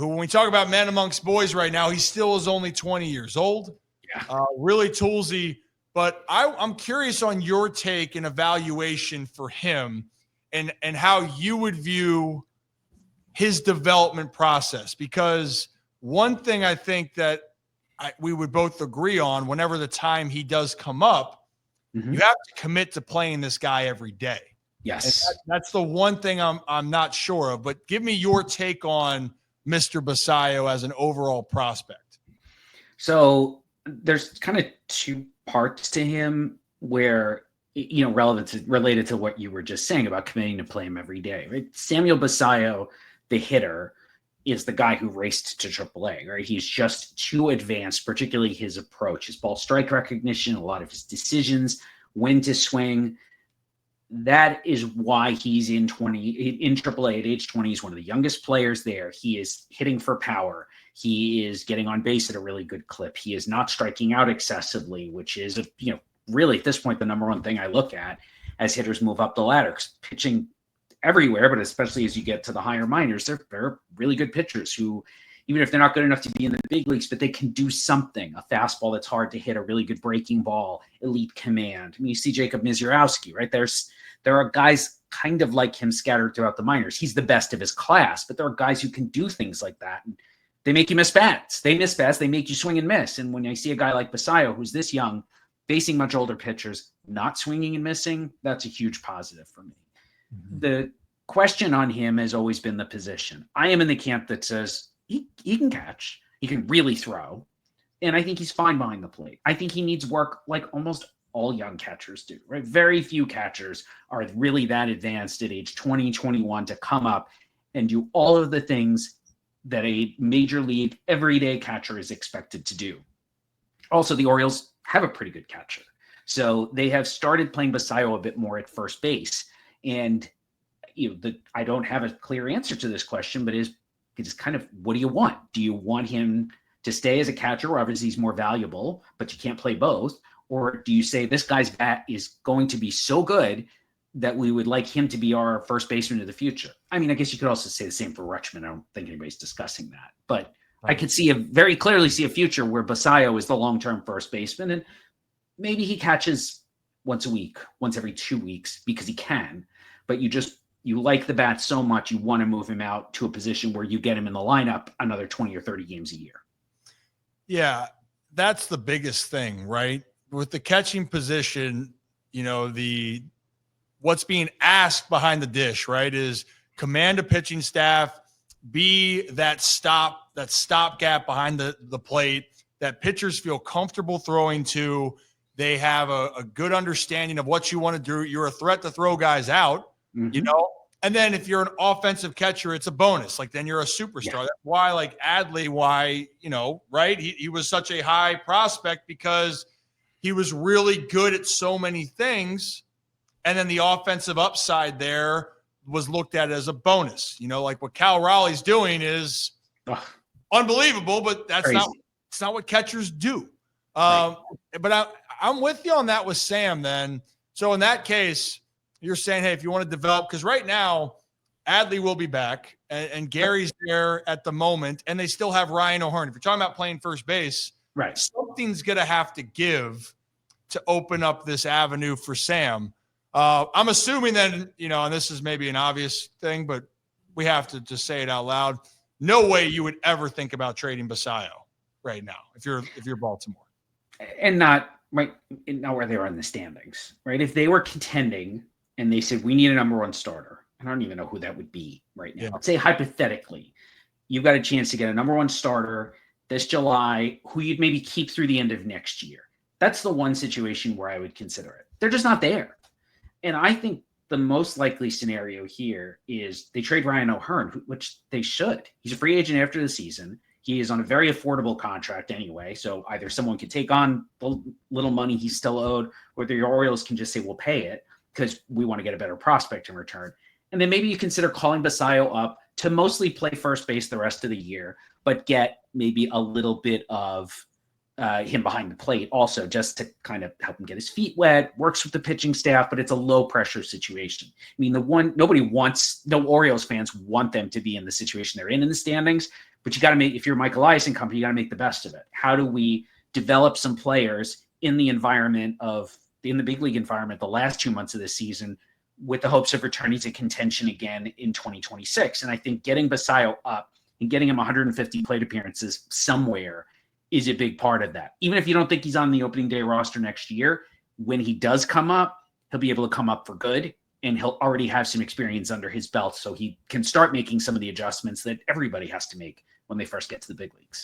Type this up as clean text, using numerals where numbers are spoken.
who, when we talk about men amongst boys right now, he still is only 20 years old. Yeah. Really toolsy. But I'm curious on your take and evaluation for him and how you would view his development process. Because one thing I think that we would both agree on, whenever the time he does come up, you have to commit to playing this guy every day. Yes. That's the one thing I'm not sure of. But give me your take on Mr. Basio as an overall prospect. So there's kind of two parts to him where, related to what you were just saying about committing to play him every day, right? Samuel Basallo, the hitter, is the guy who raced to AAA, right? He's just too advanced, particularly his approach, his ball strike recognition, a lot of his decisions, when to swing. That is why he's in AAA at age 20. He's one of the youngest players there. He is hitting for power. He is getting on base at a really good clip. He is not striking out excessively, which is, really at this point, the number one thing I look at as hitters move up the ladder. 'Cause pitching everywhere, but especially as you get to the higher minors, they're really good pitchers who, even if they're not good enough to be in the big leagues, but they can do something. A fastball that's hard to hit, a really good breaking ball, elite command. I mean, you see Jacob Misiorowski, right? There are guys kind of like him scattered throughout the minors. He's the best of his class, but there are guys who can do things like that. And they make you miss bats. They miss bats. They make you swing and miss. And when I see a guy like Basio, who's this young, facing much older pitchers, not swinging and missing, that's a huge positive for me. Mm-hmm. The question on him has always been the position. I am in the camp that says he can catch. He can really throw. And I think he's fine behind the plate. I think he needs work like almost all young catchers do, right? Very few catchers are really that advanced at age 20, 21 to come up and do all of the things that a major league everyday catcher is expected to do. Also, the Orioles have a pretty good catcher. So they have started playing Basio a bit more at first base. And I don't have a clear answer to this question, but it's kind of, what do you want? Do you want him to stay as a catcher where obviously he's more valuable, but you can't play both? Or do you say this guy's bat is going to be so good that we would like him to be our first baseman of the future? I mean, I guess you could also say the same for Rutschman. I don't think anybody's discussing that. But right. I could very clearly see a future where Basio is the long-term first baseman, and maybe he catches once a week, once every 2 weeks, because he can. But you like the bat so much, you want to move him out to a position where you get him in the lineup another 20 or 30 games a year. Yeah, that's the biggest thing, right? With the catching position, what's being asked behind the dish, right, is command a pitching staff, be that stopgap behind the plate that pitchers feel comfortable throwing to. They have a good understanding of what you want to do. You're a threat to throw guys out, and then if you're an offensive catcher, it's a bonus. Like, then you're a superstar. Yeah. That's why, like Adley, right? He was such a high prospect because he was really good at so many things. And then the offensive upside there was looked at as a bonus. Like what Cal Raleigh's doing is unbelievable, but it's not what catchers do. Right. But I'm with you on that with Sam then. So in that case, you're saying, hey, if you want to develop, because right now Adley will be back and Gary's there at the moment, and they still have Ryan O'Hearn. If you're talking about playing first base, right, something's going to have to give to open up this avenue for Sam. I'm assuming that, and this is maybe an obvious thing, but we have to just say it out loud. No way you would ever think about trading Basio right now if you're Baltimore. And not where they are in the standings, right? If they were contending and they said, we need a number one starter, I don't even know who that would be right now. Yeah. Let's say hypothetically, you've got a chance to get a number one starter this July who you'd maybe keep through the end of next year. That's the one situation where I would consider it. They're just not there. And I think the most likely scenario here is they trade Ryan O'Hearn, which they should. He's a free agent after the season. He is on a very affordable contract anyway. So either someone can take on the little money he's still owed, or the Orioles can just say, we'll pay it because we want to get a better prospect in return. And then maybe you consider calling Basio up to mostly play first base the rest of the year, but get maybe a little bit of him behind the plate also, just to kind of help him get his feet wet, works with the pitching staff, but it's a low pressure situation. I mean, no Orioles fans want them to be in the situation they're in the standings, but you got to make, if you're Michael Elias and company, you got to make the best of it. How do we develop some players in the big league environment the last 2 months of the season with the hopes of returning to contention again in 2026? And I think getting Basio up and getting him 150 plate appearances somewhere is a big part of that. Even if you don't think he's on the opening day roster next year, when he does come up, he'll be able to come up for good, and he'll already have some experience under his belt, so he can start making some of the adjustments that everybody has to make when they first get to the big leagues.